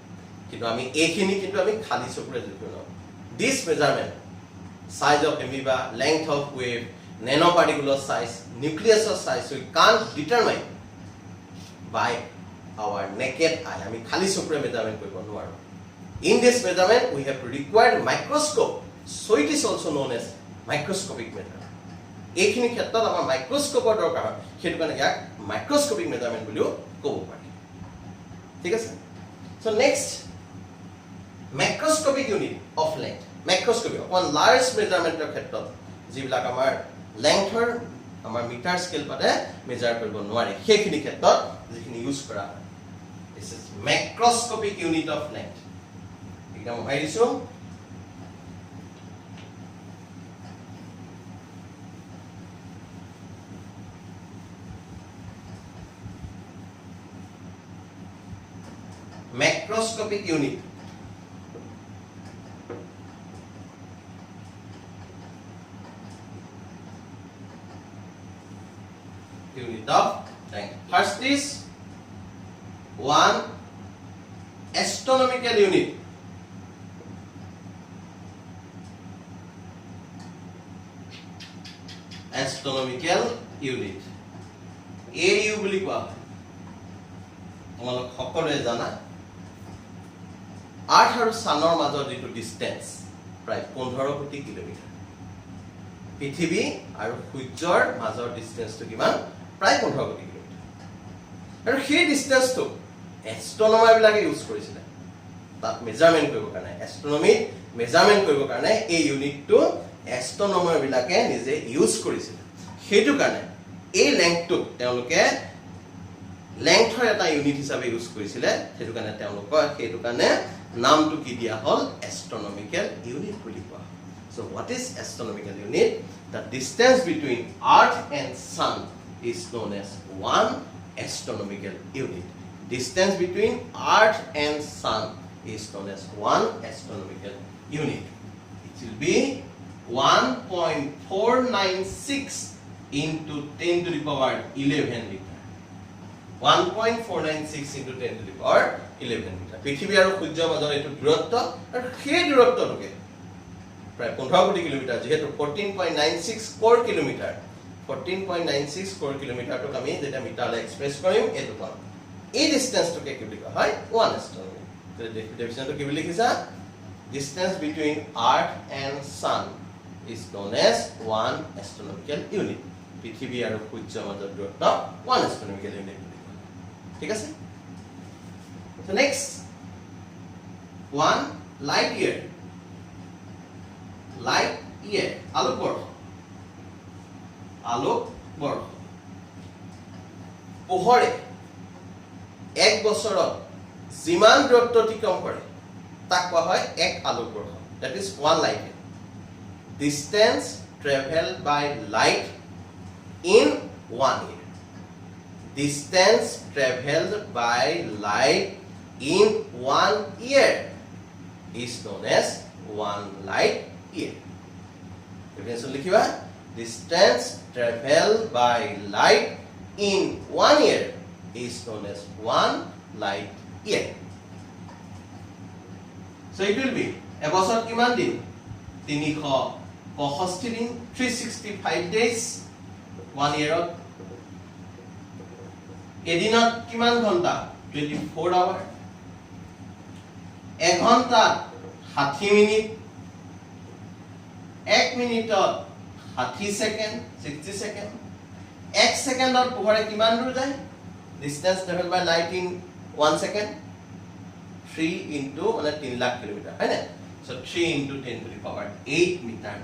কিন্তু আমি এইখিনি কিন্তু আমি খালি চকুৰে দেখিব নোৱাৰো this measurement size of amoeba length of wave nanoparticular size nucleus size we can't determine by our naked eye আমি খালি চকুৰে measurement কৰিব নোৱাৰো in this measurement we have required microscope so it is also known as microscopic method এইখিনি ক্ষেত্ৰত আমাৰ মাইক্ৰোস্কোপৰ দৰকাৰ হয় সেইটো কাৰণে ইয়াক মাইক্ৰোস্কোপিক মেজাৰমেন্ট বুলিও ক'ব পাৰি ঠিক আছে so next macroscopic unit of length macroscopic on large মেজাৰমেন্টৰ ক্ষেত্ৰত যিবিলাক আমাৰ লেংথৰ আমাৰ মিটাৰ স্কেল পাতে মেজাৰ কৰিব নোৱাৰে সেইখিনি ক্ষেত্ৰত যিখিনি ইউজ কৰা হয় this is macroscopic unit of length একদম হয় দিছো Microscopic unit of length first is 1 astronomical unit AU বুলি কোৱা হয় তোমালোক সকলোৱে জানা আঠ আৰু সানৰ মাজৰ যেটো ডিসটেন্স প্ৰায় 15 কোটি কিলোমিটাৰ পৃথিৱী আৰু সূৰ্যৰ মাজৰ ডিসটেন্সটো কিমান প্ৰায় 15 কোটি কিলোমিটাৰ আৰু সেই ডিসটেন্সটো এস্ট্ৰোনমাৰ বিলাকে ইউজ কৰিছিল তাত মেজাৰমেন্ট কৰিব কাৰণে এস্ট্ৰোনমিক মেজাৰমেন্ট কৰিব কাৰণে এই ইউনিটটো এস্ট্ৰোনমাৰ বিলাকে নিজে ইউজ কৰিছিল সেইটো কাৰণে এই লেংথটো তেওঁলোকে লেংথৰ এটা ইউনিট হিচাপে ইউজ কৰিছিল সেইটো কাৰণে তেওঁলোকৰ সেইটো কাৰণে নামটো কি দিয়া হল astronomical unit বুলি কোৱা so what is astronomical unit the distance between earth and sun is known as 1 astronomical unit distance between earth and sun is known as 1 astronomical unit it will be 1.496 into 10 to the power 11 meter 1.496 into 10 to the power 11 meter পৃথিৱী আৰু সূৰ্যৰ মাজৰ এটো দূৰত্ব আৰু সেই দূৰত্বটোকে প্ৰায় 15 কোটি কিলোমিটাৰ যেহেতু 14.96 কোৰ কিলোমিটাৰ 14.96 কোৰ কিলোমিটাৰটো আমি যেটা মিটাৰলে এক্সপ্ৰেছ কৰিম এটো পাম এই ডিসটেন্সটোকে কি বুলি কোৱা হয় 1 astronomy তো ডেফিনিশনটো কি বুলি লিখিছা distance between earth and sun is known as 1 astronomical unit পৃথিৱী আৰু সূৰ্যৰ মাজৰ দূৰত্ব 1 astronomical unit ঠিক আছে so next 1 light year আলোক বৰ্ষ পোহৰে এক বছৰত যিমান দূৰত্ব অতিক্ৰম কৰে তাক কোৱা হয় এক আলোক বৰ্ষ that is 1 light year distance traveled by light in 1 year distance traveled by light in 1 year is known as 1 light year definition likhiba distance traveled by light in 1 year is known as 1 light year. So it will be এবছৰত কিমান দিন 365 দিন 365 days 1 year এদিনত কিমান ঘন্টা 24 hour এঘন্টা 60 minute 1 মিনিটত 60 second 60 second 1 সেকেন্ডত পোহৰে কিমান দূৰ যায় distance traveled by light in 1 second 3 into মানে 3 লাখ কিলোমিটাৰ হয় না so 3 into 10 to the power 8 meter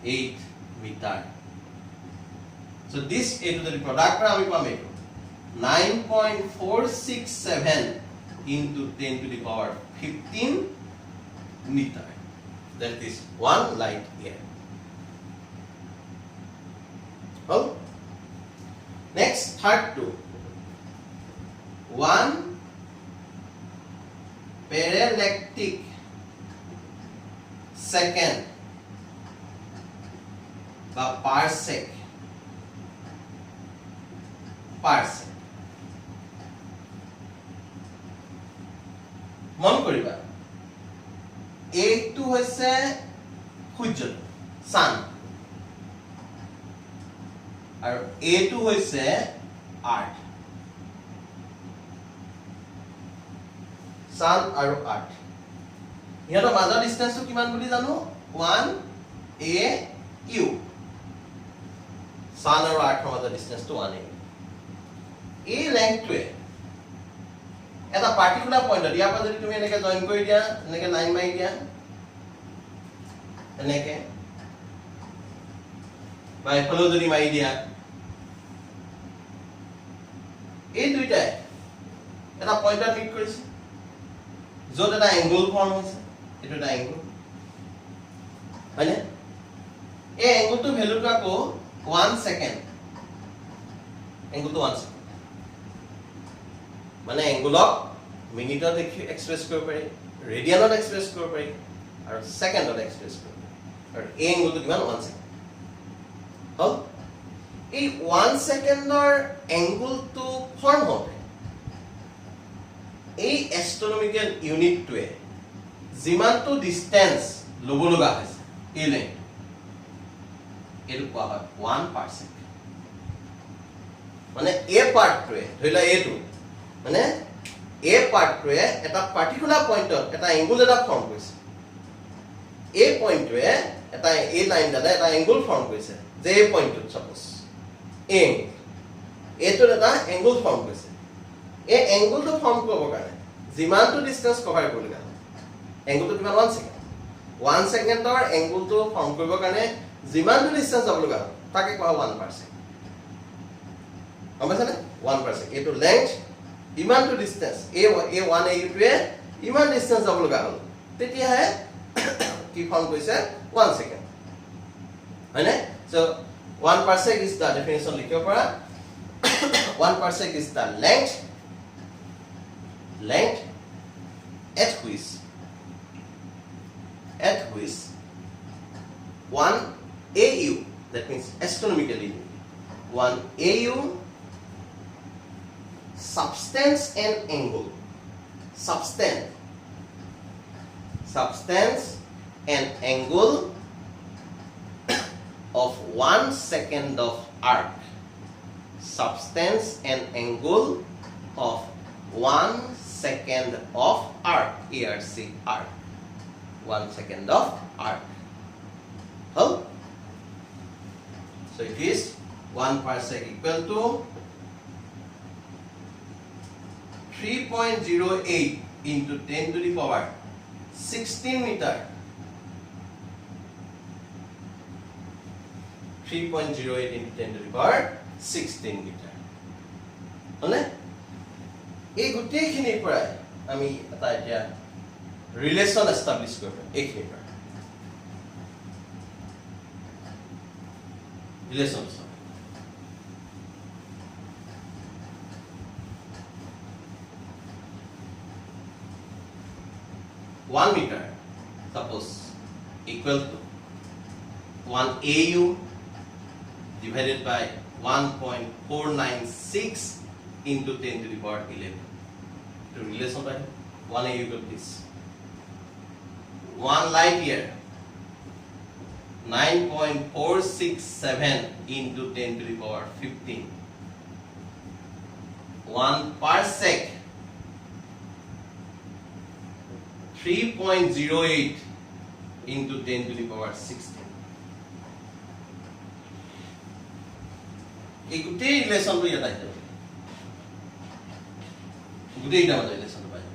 8 meter so this a to the product আমি পাম এইটো 9.467 into 10 to the power 15 meter that is 1 light year. Oh, next third two 1 parallactic second বা parsec মন কৰিবা এইটো হৈছে সূৰ্য sun আৰু এইটো হৈছে earth sun আৰু earth ইহঁতৰ মাজৰ ডিসটেন্সটো কিমান বুলি জানো 1 a u sun আৰু earth মাজৰ ডিসটেন্সটো 1 a এই লেংথটোৱে এটা পাৰ্টিকুলাৰ পয়েন্ট ইয়াৰ পৰা যদি তুমি এনেকে জয়েন কৰি দিয়া এনেকে লাইন মাৰি দিয়া এনেকে বা এফালেও যদি মাৰি দিয়া এই দুইটাই এটা পয়েন্টত মিট কৰিছে য'ত এটা এংগল ফৰ্ম হৈছে এটো এটা এংগল হয়নে এই এংগলটো ভ্যালুটো আকৌ 1 সেকেন্ড এংগলটো 1 সেকেন্ড মানে এংগুলক মিনিটত এক্সপ্ৰেছ কৰিব পাৰি ৰেডিয়ানত এক্সপ্ৰেছ কৰিব পাৰি আৰু সেকেন্ডত এক্সপ্ৰেছ কৰিব পাৰি আৰু এই এংগুলটো কিমান 1 সেকেন্ড হল এই 1 সেকেন্ডৰ এংগুলটো ফৰ্ম হয় এই এস্ট্ৰনমিক্যাল ইউনিটটোৱে যিমানটো ডিসটেন্স লব লগা হৈছে এই লাইন এটো কোৱা হয় 1 পাৰসেক মানে এ পাৰ্টটোৱে ধৰিলা এটো মানে এ পাৰ্টটোৱে এটা পাৰ্টিকুলাৰ পইণ্টত এটা এংগুল এটা ফৰ্ম কৰিছে এই পইণ্টটোৱে এটা এই লাইনডালে এটা এংগুল ফৰ্ম কৰিছে যে এই পইণ্টটোত সাপোজ এ এটো এটা এংগুল ফৰ্ম কৰিছে এই এংগুলটো ফৰ্ম কৰিবৰ কাৰণে যিমানটো ডিসটেন্স কভাৰ কৰিব লাগে এংগুলটো কিমান 1 সেকেন্ড 1 সেকেন্ডৰ এংগুলটো ফৰ্ম কৰিবৰ কাৰণে যিমানটো ডিসটেন্স যাব লগা তাকে কোৱা 1 পাৰসেক গমছানে 1 পাৰসেক এটো লেংথ ইমান টু ডিসটেন্স a 1 a টোৱে ইমান ডিসটেন্স যাব লগা হল তেতিয়া হে কি ফৰ্ম কৰিছে 1 সেকেন্ড হয়নে so 1 parsec is the definition লিখিব পৰা 1 parsec is the length at which 1 AU that means astronomically 1 AU substance and angle substance and angle of 1 second of arc substance and angle of 1 second of arc arc 1 second of arc huh? So it is 1 parsec equal to 3.08 into 10 to the power 16 meter 3.08 into 10 to the power 16 meter হলে এই গোটেইখিনিৰ পৰা আমি এটা এতিয়া relation establish কৰিব এইখিনিৰ পৰা relation 1 meter suppose equal to 1 AU divided by 1.496 into 10 to the power 11. To relation by 1 AU got this. 1 light year 9.467 into 10 to the power 15. 1 parsec 3.08 into 10 to the power 16. এই গোটেই ৰিলেচনটো ইয়াত আহি যাব গোটেইটা মাজৰ ৰিলেচনটো পাই যাব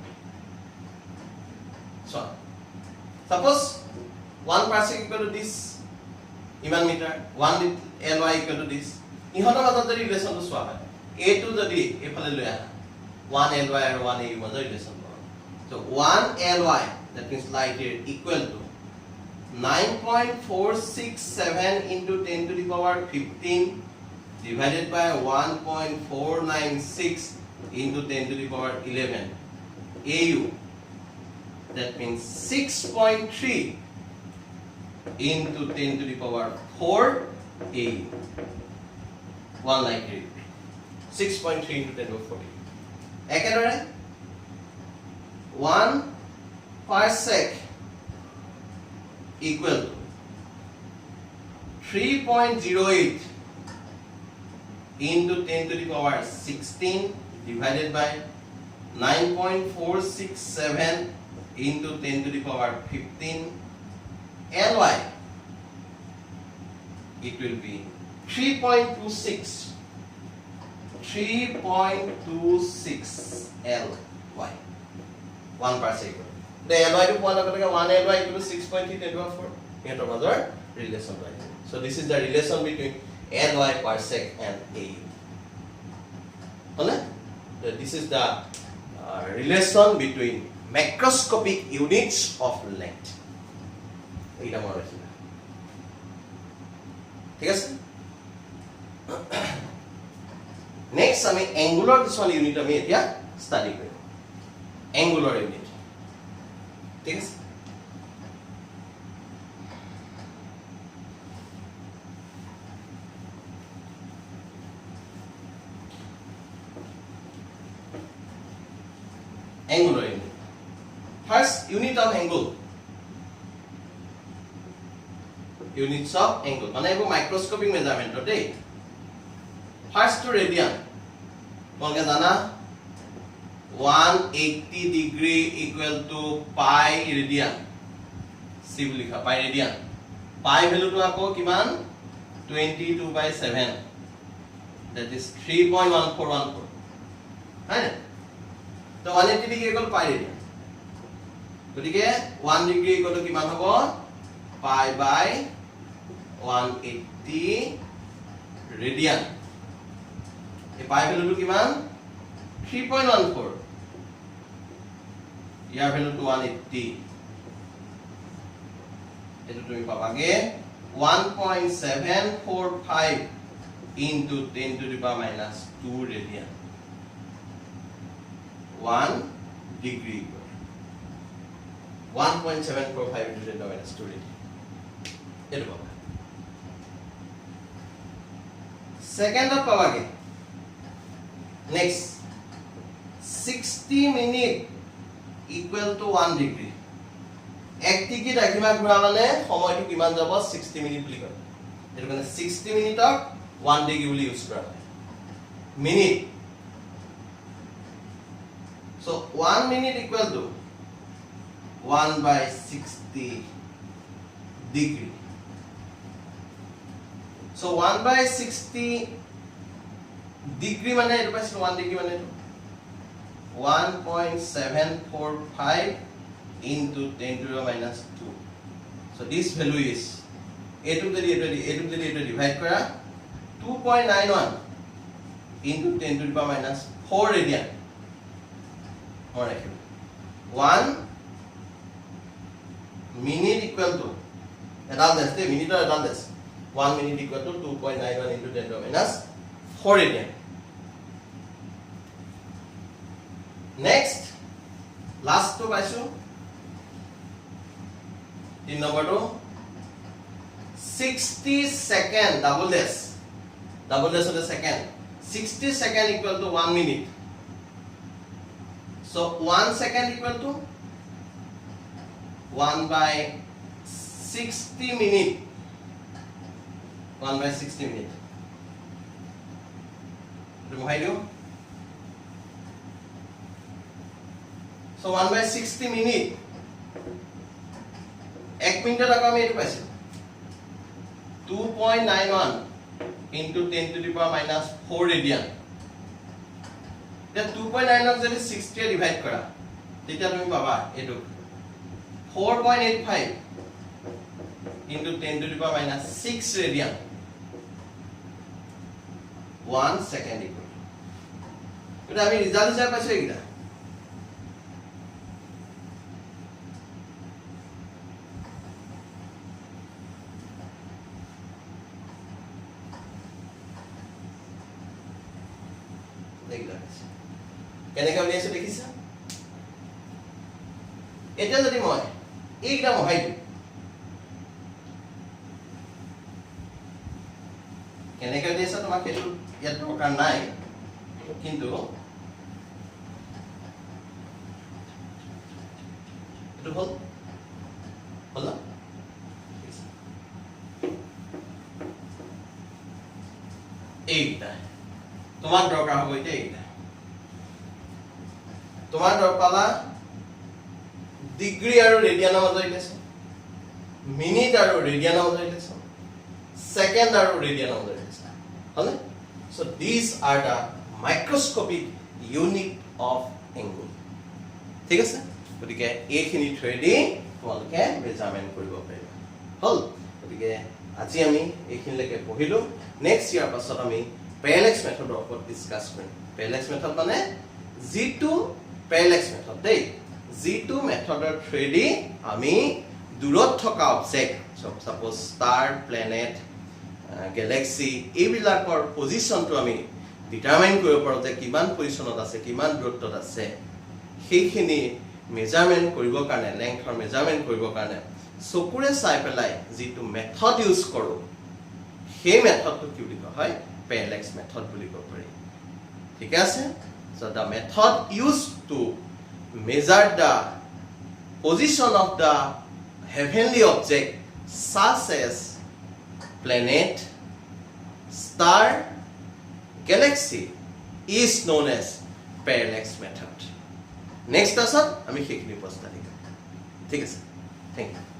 so suppose 1 parsec equal to this ইমান metre 1 ly equal to this ইহঁতৰ মাজত যদি ৰিলেচনটো চোৱা হয় a টো যদি এফালে লৈ আহা 1 ly আৰু 1 a মাজৰ relation so 1 ly that means light year equal to 9.467 into 10 to the power 15 divided by 1.496 into 10 to the power 11 AU that means 6.3 into 10 to the power 4 AU 1 light year 6.3 into 10 to the power 40 একেদৰে 1 parsec equal to 3.08 into 10 to the power 16 divided by 9.467 into 10 to the power 15 ly it will be 3.26 ly 1 parsec the ly to point 1 ly equal to 6.3 10 to the power 4 here major relation right so this is the relation between ly parsec and AU this is the relation between macroscopic units of length এটা মনে রাখিবা ঠিক আছে next আমি angular কিছুমান unit আমি এতিয়া study কৰিম angular unit ঠিক আছে angular unit. First unit of angle. Units of angle. মানে এইবোৰ microscopic measurement দেই First to radian. তোমালোকে জানা 180 degree equal to pi radian. C বুলি লিখা pi radian. Pi value টো আকৌ কিমান 22/7. That is 3.1414. হয় তো 180 degree equal pi radian. গতিকে 1 degree equal to কিমান হ'ব pi by 180 radian. এই pi value টো কিমান 3.14. ইয়াৰ value টো 180. এটো তুমি পাবাগে 1.745 into 10 to the power minus 2 radian. 1 degree equal 1.745 into 10 to the power minus 2 radian. এটো পাবা second of পাবাগে next 60 minute equal to 1 degree. 1 degree ৰাখিবা ঘূৰা মানে সময়টো কিমান যাব 60 মিনিট বুলি কয় এটো মানে 60 মিনিটক 1 degree বুলি ইউজ কৰা হয় minute. So 1 minute equal to 1/60 degree. So 1/60 degree মানে এটো পাইছো 1 degree মানে 1.745 into 10 to the minus 2. So this value is a to the divide kora 2.91 into 10 to the power minus 4 radian. Or 1 minute equal to around this minute or around this 1 minute equal to 2.91 into 10 to the minus 4 radian. Next last to paisho in number 2 60 second double dash of the second 60 seconds equal to 1 minute. So 1 second equal to 1 by 60 minute. 1 by 60 minute. Remove. So 1 by 60 minute. 1 minute ago আমি এটো পাইছো 2.91 into 10 to the power minus 4 radian. Then 2.91 যদি 60 এ divide কৰা তেতিয়া তুমি পাবা এটো 4.85 into 10 to the power minus 6 radian. 1 second equal. এটা আমি রিজাল্ট হিসাবে পাইছো এইটা কেনেকৈ উলিয়াইছো দেখিছা এটা যদি মই এইটা মহাই দিওঁ কেনেকৈ উলিয়াইছো তোমাক সেইটো ইয়াত দৰকাৰ নাই কিন্তু এটো হল হল এইটা তোমাক দৰকাৰ হ'ব এতিয়া এইটা তোমার পালা ডিগ্রি আর রেডিয়ানের মধ্যে রিলেশন মিনিট আর রেডিয়ানের মধ্যে রিলেশন সেকেন্ড আর রেডিয়ানের মধ্যে রিলেশন হলে so this are the microscopic unit of angle ঠিক আছে গতিকে এইখিনি থ্ৰেডি তোমালোকে মেজাৰমেন্ট কৰিব পাৰিবা হল গতিকে আজি আমি এইখিনিলৈকে পঢ়িলো নেক্সট ইয়াৰ পাছত আমি প্যাৰালেক্স মেথডৰ ওপৰত ডিসকাস কৰিম প্যাৰালেক্স মেথড মানে G2 parallax method দেই G2 মেথডৰ থ্ৰেডি আমি দূৰত থকা object suppose star planet Galaxy এইবিলাকৰ পজিশনটো আমি ডিটাৰমাইন কৰিব পাৰো যে কিমান পজিশনত আছে কিমান দূৰত্বত আছে সেইখিনি মেজাৰমেন্ট কৰিবৰ কাৰণে লেংথৰ মেজাৰমেন্ট কৰিবৰ কাৰণে চকুৰে চাই পেলাই যিটো মেথড ইউজ কৰো সেই মেথডটো কি বুলি কোৱা হয় প্যাৰালেক্স মেথড বুলি কোৱা পাৰি ঠিক আছে So the method used to measure the position of the heavenly object such as planet, star, galaxy is known as parallax method. Next lesson, আমি সেইখিনি প্ৰস্তুত কৰিম ঠিক আছে Thank you.